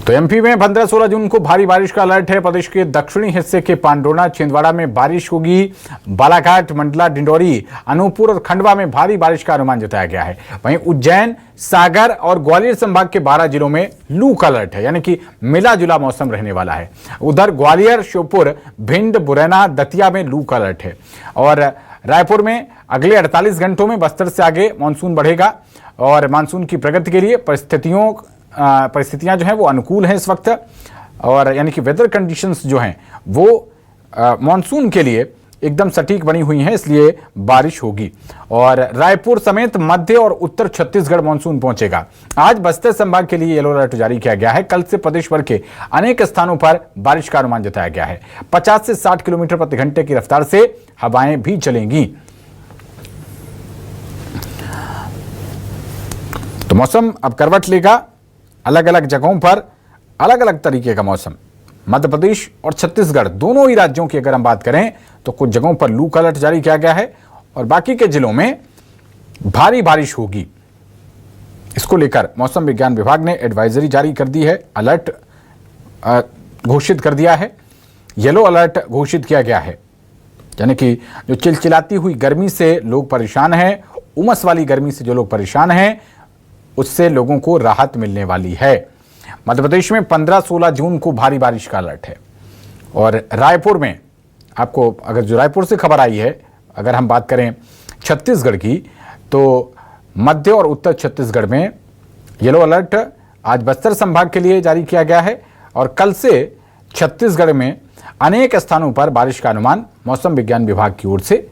तो एमपी में 15-16 जून को भारी बारिश का अलर्ट है। प्रदेश के दक्षिणी हिस्से के पांडोना छिंदवाड़ा में बारिश होगी। बालाघाट, मंडला, डिंडौरी, अनूपपुर और खंडवा में भारी बारिश का अनुमान जताया गया है। वहीं उज्जैन, सागर और ग्वालियर संभाग के 12 जिलों में लू का अलर्ट है, यानी कि मिला जुला मौसम रहने वाला है। उधर ग्वालियर, श्योपुर, भिंड, मुरैना, दतिया में लू का अलर्ट है। और रायपुर में अगले 48 घंटों में बस्तर से आगे मानसून बढ़ेगा और मानसून की प्रगति के लिए परिस्थितियां जो हैं वो अनुकूल हैं इस वक्त, और यानी कि वेदर कंडीशंस जो हैं वो मानसून के लिए एकदम सटीक बनी हुई हैं, इसलिए बारिश होगी। और रायपुर समेत मध्य और उत्तर छत्तीसगढ़ मानसून पहुंचेगा। आज बस्तर संभाग के लिए येलो अलर्ट जारी किया गया है। कल से प्रदेश भर के अनेक स्थानों पर बारिश का अनुमान जताया गया है। 50 से 60 किलोमीटर प्रति घंटे की रफ्तार से हवाएं भी चलेंगी। तो मौसम अब करवट लेगा। अलग अलग जगहों पर अलग अलग तरीके का मौसम। मध्य प्रदेश और छत्तीसगढ़ दोनों ही राज्यों की अगर हम बात करें तो कुछ जगहों पर लू का अलर्ट जारी किया गया है और बाकी के जिलों में भारी बारिश होगी। इसको लेकर मौसम विज्ञान विभाग ने एडवाइजरी जारी कर दी है, अलर्ट घोषित कर दिया है, येलो अलर्ट घोषित किया गया है। यानी कि जो चिलचिलाती हुई गर्मी से लोग परेशान हैं, उमस वाली गर्मी से जो लोग परेशान हैं, उससे लोगों को राहत मिलने वाली है। मध्य प्रदेश में 15-16 जून को भारी बारिश का अलर्ट है। और रायपुर में आपको अगर जो रायपुर से खबर आई है, अगर हम बात करें छत्तीसगढ़ की, तो मध्य और उत्तर छत्तीसगढ़ में येलो अलर्ट आज बस्तर संभाग के लिए जारी किया गया है। और कल से छत्तीसगढ़ में अनेक स्थानों पर बारिश का अनुमान मौसम विज्ञान विभाग की ओर से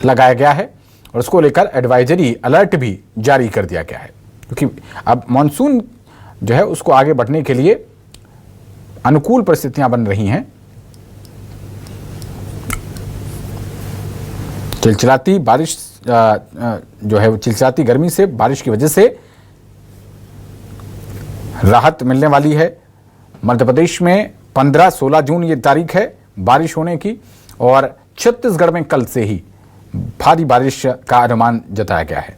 लगाया गया है और उसको लेकर एडवाइजरी अलर्ट भी जारी कर दिया गया है, क्योंकि अब मानसून जो है उसको आगे बढ़ने के लिए अनुकूल परिस्थितियां बन रही हैं। चिलचिलाती बारिश जो है वो चिलचिलाती गर्मी से, बारिश की वजह से राहत मिलने वाली है। मध्य प्रदेश में 15-16 जून ये तारीख है बारिश होने की, और छत्तीसगढ़ में कल से ही भारी बारिश का अनुमान जताया गया है।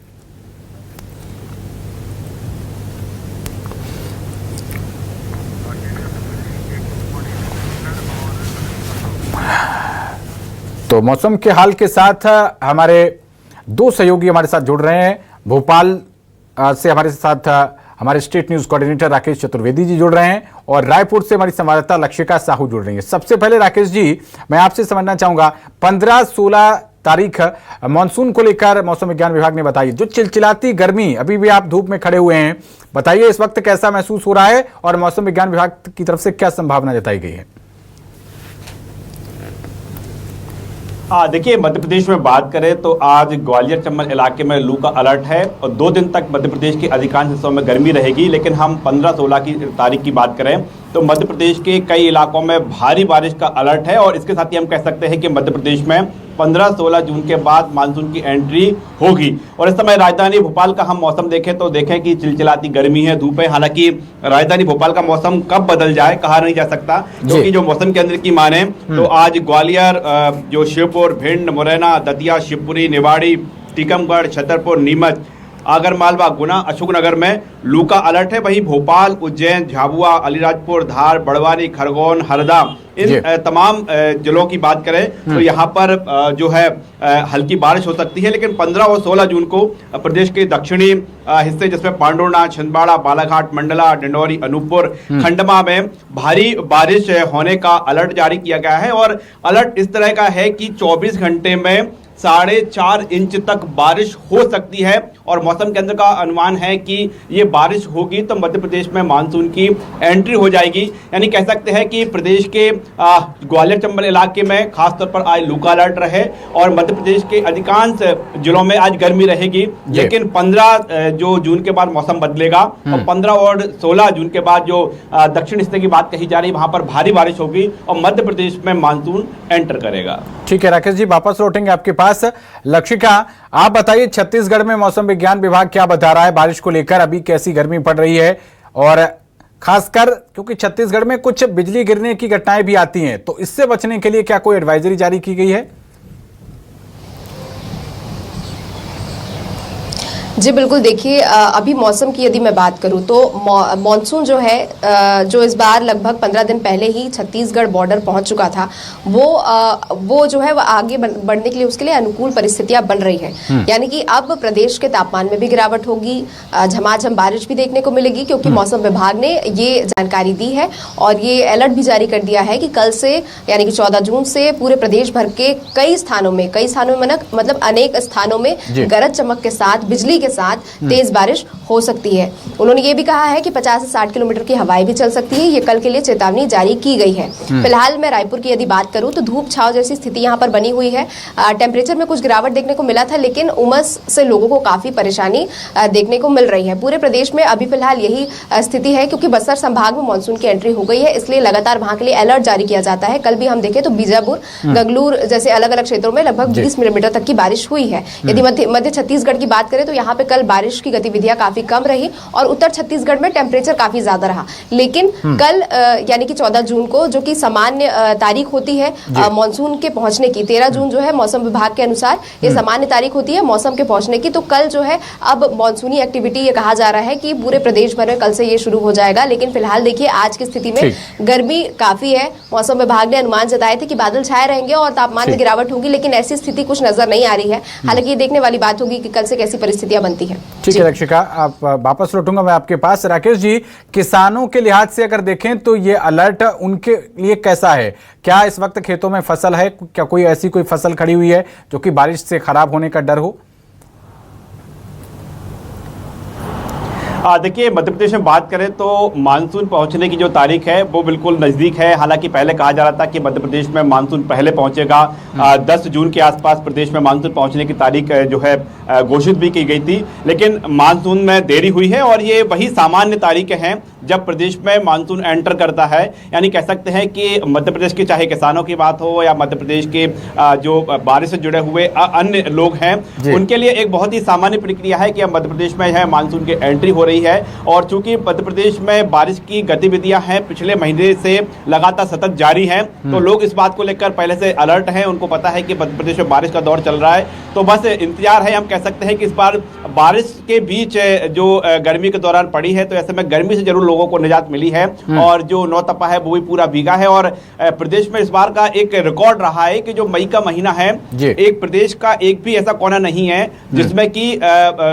तो मौसम के हाल के साथ हमारे दो सहयोगी हमारे साथ जुड़ रहे हैं। भोपाल से हमारे साथ हमारे state news coordinator Rakesh Chaturvedi ji जुड़ रहे हैं और रायपुर से हमारी संवाददाता लक्षिका साहू जुड़ रही है। सबसे पहले राकेश जी, मैं आपसे समझना चाहूंगा, 15-16 तारीख मानसून को लेकर मौसम विज्ञान विभाग ने बताई, जो चिलचिलाती गर्मी, अभी भी आप धूप में खड़े हुए हैं, बताइए इस वक्त कैसा महसूस हो रहा है और मौसम विज्ञान विभाग की तरफ से क्या संभावना जताई गई है? देखिए, मध्य प्रदेश में बात करें तो आज ग्वालियर चंबल इलाके में लू का अलर्ट है और 2 दिन तक मध्य प्रदेश के अधिकांश हिस्सों में गर्मी रहेगी। लेकिन हम 15-16 की तारीख की बात करें तो मध्य प्रदेश के कई इलाकों में भारी बारिश का अलर्ट है और इसके साथ ही हम कह सकते हैं कि मध्य प्रदेश में 15-16 जून के बाद मानसून की एंट्री होगी। और इस समय राजधानी भोपाल का हम मौसम देखें तो देखें कि चिलचिलाती गर्मी है, धूप है। हालांकि राजधानी भोपाल का मौसम कब बदल जाए कहा नहीं जा सकता, क्योंकि जो मौसम केंद्र की माने तो आज ग्वालियर, जो श्योपुर, भिंड, मुरैना, दतिया, शिवपुरी, निवाड़ी, टीकमगढ़, छतरपुर, नीमच, आगरमालवा, गुना, अशोकनगर में लू का अलर्ट है। वहीं भोपाल, उज्जैन, झाबुआ, अलीराजपुर, धार, बड़वानी, खरगोन, हरदा, इन तमाम जिलों की बात करें तो यहाँ पर जो है हल्की बारिश हो सकती है। लेकिन 15 और 16 जून को प्रदेश के दक्षिणी हिस्से जिसमें पांडुर्णा, छिंदवाड़ा, बालाघाट, मंडला, डिंडौरी, अनूपपुर, खंडवा में भारी बारिश होने का अलर्ट जारी किया गया है। और अलर्ट इस तरह का है कि 24 घंटे में 4.5 इंच तक बारिश हो सकती है और मौसम केंद्र का अनुमान है कि ये बारिश होगी तो मध्य प्रदेश में मानसून की एंट्री हो जाएगी। यानी कह सकते हैं कि प्रदेश के ग्वालियर चंबल इलाके में खासतौर पर आज लू का अलर्ट रहे और मध्य प्रदेश के अधिकांश जिलों में आज गर्मी रहेगी। लेकिन 15 जो जून के बाद मौसम बदलेगा और 15 और 16 जून के बाद जो दक्षिण हिस्से की बात कही जा रही है वहां पर भारी बारिश होगी और मध्य प्रदेश में मानसून एंटर करेगा। ठीक है राकेश जी, वापस लौटेंगे आपके पास। लक्षिका, आप बताइए छत्तीसगढ़ में मौसम विज्ञान विभाग क्या बता रहा है बारिश को लेकर? अभी कैसी गर्मी पड़ रही है और खासकर क्योंकि छत्तीसगढ़ में कुछ बिजली गिरने की घटनाएं भी आती हैं, तो इससे बचने के लिए क्या कोई एडवाइजरी जारी की गई है? जी बिल्कुल, देखिए अभी मौसम की यदि मैं बात करूं तो मॉनसून जो है जो इस बार लगभग 15 दिन पहले ही छत्तीसगढ़ बॉर्डर पहुंच चुका था, वो जो है वो आगे बढ़ने के लिए उसके लिए अनुकूल परिस्थितियां बन रही है। यानी कि अब प्रदेश के तापमान में भी गिरावट होगी, झमाझम बारिश भी देखने को मिलेगी, क्योंकि मौसम विभाग ने ये जानकारी दी है और ये अलर्ट भी जारी कर दिया है कि कल से यानी कि 14 जून से पूरे प्रदेश भर के कई स्थानों में मतलब अनेक स्थानों में गरज चमक के साथ, बिजली के साथ तेज बारिश हो सकती है। उन्होंने ये भी कहा है कि 50 से 60 किलोमीटर की हवाएं भी चल सकती है। ये कल के लिए चेतावनी जारी की गई है। फिलहाल मैं रायपुर की यदि बात करूं तो धूप छाव जैसी स्थिति यहाँ पर बनी हुई है। टेम्परेचर में कुछ गिरावट देखने को मिला था, लेकिन उमस से लोगों को काफी परेशानी देखने को मिल रही है। पूरे प्रदेश में अभी फिलहाल यही स्थिति है, क्योंकि बस्तर संभाग में मानसून की एंट्री हो गई है, इसलिए लगातार वहां के लिए अलर्ट जारी किया जाता है। कल भी हम देखें तो बीजापुर, गंगलूर जैसे अलग अलग क्षेत्रों में लगभग 20 मिलीमीटर तक की बारिश हुई है। यदि मध्य छत्तीसगढ़ की बात करें तो यहाँ पे कल बारिश की गतिविधियां काफी कम रही और उत्तर छत्तीसगढ़ में टेम्परेचर काफी ज्यादा रहा। लेकिन कल यानी कि 14 जून को, जो कि सामान्य तारीख होती है मानसून के पहुंचने की, 13 जून जो है मौसम विभाग के अनुसार ये सामान्य तारीख होती है मौसम के पहुंचने की, तो कल जो है अब मानसूनी एक्टिविटी ये कहा जा रहा है कि पूरे प्रदेश भर में कल से ये शुरू हो जाएगा। लेकिन फिलहाल देखिए आज की स्थिति में गर्मी काफी है। मौसम विभाग ने अनुमान जताए थे कि बादल छाए रहेंगे और तापमान में गिरावट होगी, लेकिन ऐसी स्थिति कुछ नजर नहीं आ रही है। हालांकि ये देखने वाली बात होगी कि कल से कैसी परिस्थितियां बनती है। ठीक है लक्षिका, आप वापस लौटूंगा मैं आपके पास। राकेश जी, किसानों के लिहाज से अगर देखें तो ये अलर्ट उनके लिए कैसा है? क्या इस वक्त खेतों में फसल है? क्या कोई ऐसी कोई फसल खड़ी हुई है जो कि बारिश से खराब होने का डर हो? देखिए, मध्य प्रदेश में बात करें तो मानसून पहुंचने की जो तारीख है वो बिल्कुल नज़दीक है। हालांकि पहले कहा जा रहा था कि मध्य प्रदेश में मानसून पहले पहुंचेगा। 10 जून के आसपास प्रदेश में मानसून पहुंचने की तारीख जो है घोषित भी की गई थी, लेकिन मानसून में देरी हुई है और ये वही सामान्य तारीखें हैं जब प्रदेश में मानसून एंटर करता है। यानी कह सकते हैं कि मध्य प्रदेश के चाहे किसानों की बात हो या मध्य प्रदेश के जो बारिश से जुड़े हुए अन्य लोग हैं, उनके लिए एक बहुत ही सामान्य प्रक्रिया है कि अब मध्य प्रदेश में है मानसून की एंट्री हो रही है। और चूंकि मध्य प्रदेश में बारिश की गतिविधियां हैं पिछले महीने से लगातार सतत जारी हैं, तो लोग इस बात को लेकर पहले से अलर्ट हैं। उनको पता है कि मध्य प्रदेश में बारिश का दौर चल रहा है, तो बस इंतजार है। हम कह सकते हैं कि इस बार बारिश के बीच जो गर्मी के दौरान पड़ी है, तो ऐसे में गर्मी से जरूर लोगों को निजात मिली है और जो नौतपा है वो भी पूरा भीगा है। और प्रदेश में इस बार का एक रिकॉर्ड रहा है कि जो मई का महीना है, एक प्रदेश का एक भी ऐसा कोना नहीं है जिसमें कि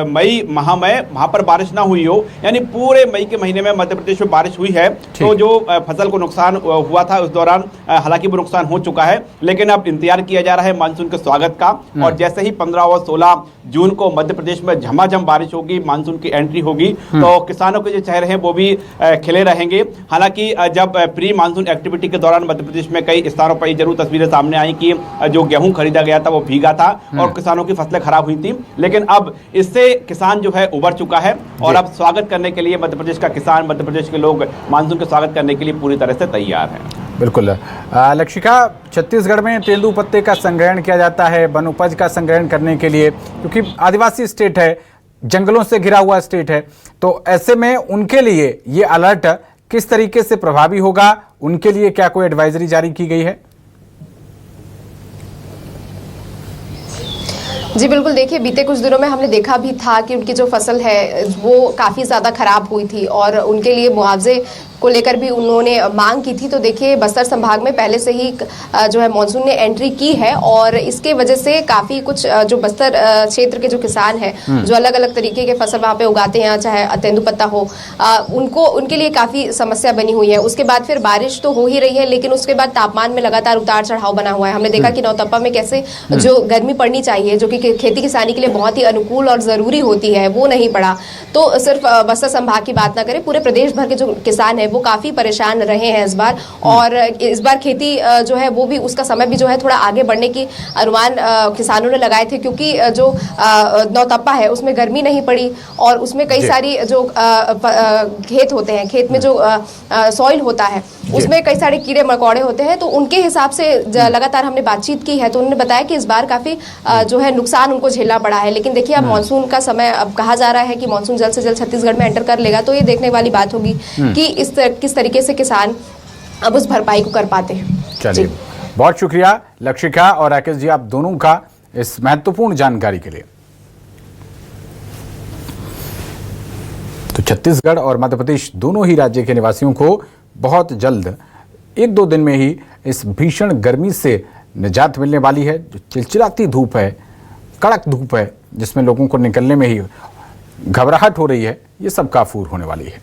मई माह में वहां पर बारिश ना हुई हो। यानी पूरे मई के महीने में मध्य प्रदेश में बारिश हुई है। तो जो फसल को नुकसान हुआ था उस दौरान हालांकि वो नुकसान हो चुका है, लेकिन अब इंतजार किया जा रहा है मानसून के स्वागत का। और जैसे ही 15 और 16 जून को मध्य प्रदेश में झमाझम बारिश होगी, मानसून की एंट्री होगी, तो किसानों के जो चेहरे हैं वो भी खिले रहेंगे। हालांकि जब प्री मानसून एक्टिविटी के दौरान मध्य प्रदेश में कई स्थानों पर जरूर तस्वीरें सामने आई कि जो गेहूं खरीदा गया था वो भीगा था और किसानों की फसलें खराब हुई थी, लेकिन अब इससे किसान जो है उबर चुका है और अब स्वागत करने के लिए मध्य प्रदेश का किसान, मध्य प्रदेश के लोग मानसून के स्वागत करने के लिए पूरी तरह से तैयार हैं। बिल्कुल लक्षिका, छत्तीसगढ़ में तेंदुपत्ते का संग्रहण किया जाता है वन उपज का संग्रहण करने के लिए, क्योंकि आदिवासी स्टेट है, जंगलों से घिरा हुआ स्टेट है, तो ऐसे में उनके लिए ये अलर्ट किस तरीके से प्रभावी होगा? उनके लिए क्या कोई एडवाइजरी जारी की गई है? जी बिल्कुल, देखिए बीते कुछ दिनों में हमने देखा भी था कि उनकी जो फसल है वो काफ़ी ज़्यादा खराब हुई थी और उनके लिए मुआवजे को लेकर भी उन्होंने मांग की थी। तो देखिए बस्तर संभाग में पहले से ही जो है मानसून ने एंट्री की है और इसके वजह से काफ़ी कुछ जो बस्तर क्षेत्र के जो किसान हैं जो अलग अलग तरीके के फसल वहाँ पे उगाते हैं, चाहे तेंदुपत्ता हो, उनके लिए काफ़ी समस्या बनी हुई है। उसके बाद फिर बारिश तो हो ही रही है, लेकिन उसके बाद तापमान में लगातार उतार चढ़ाव बना हुआ है। हमने देखा कि नौतपा में कैसे जो गर्मी पड़नी चाहिए, जो कि खेती किसानी के लिए बहुत ही अनुकूल और ज़रूरी होती है, वो नहीं पड़ा। तो सिर्फ बस्तर संभाग की बात ना करें, पूरे प्रदेश भर के जो किसान है वो काफी परेशान रहे हैं इस बार। और इस बार खेती जो है वो भी उसका समय भी जो है थोड़ा आगे बढ़ने की अनुमान किसानों ने लगाए थे, क्योंकि जो नौतपा है उसमें गर्मी नहीं पड़ी और उसमें कई सारी जो खेत होते हैं, खेत में जो सॉइल होता है उसमें कई सारे कीड़े मकोड़े होते हैं। तो उनके हिसाब से लगातार हमने बातचीत की है, तो उन्होंने बताया कि इस बार काफी जो है नुकसान उनको झेलना पड़ा है। लेकिन देखिए अब मानसून का समय, अब कहा जा रहा है कि मानसून जल्द से जल्द छत्तीसगढ़ में एंटर कर लेगा, तो ये देखने वाली बात होगी कि किस तरीके से किसान अब उस भरपाई को कर पाते हैं। चलिए, बहुत शुक्रिया लक्षिका और राकेश जी, आप दोनों का इस महत्वपूर्ण जानकारी के लिए। छत्तीसगढ़ और मध्य प्रदेश दोनों ही राज्य के निवासियों को बहुत जल्द 1-2 दिन में ही इस भीषण गर्मी से निजात मिलने वाली है। जो चिलचिलाती धूप है, कड़क धूप है, जिसमें लोगों को निकलने में ही घबराहट हो रही है, ये सब काफूर होने वाली है।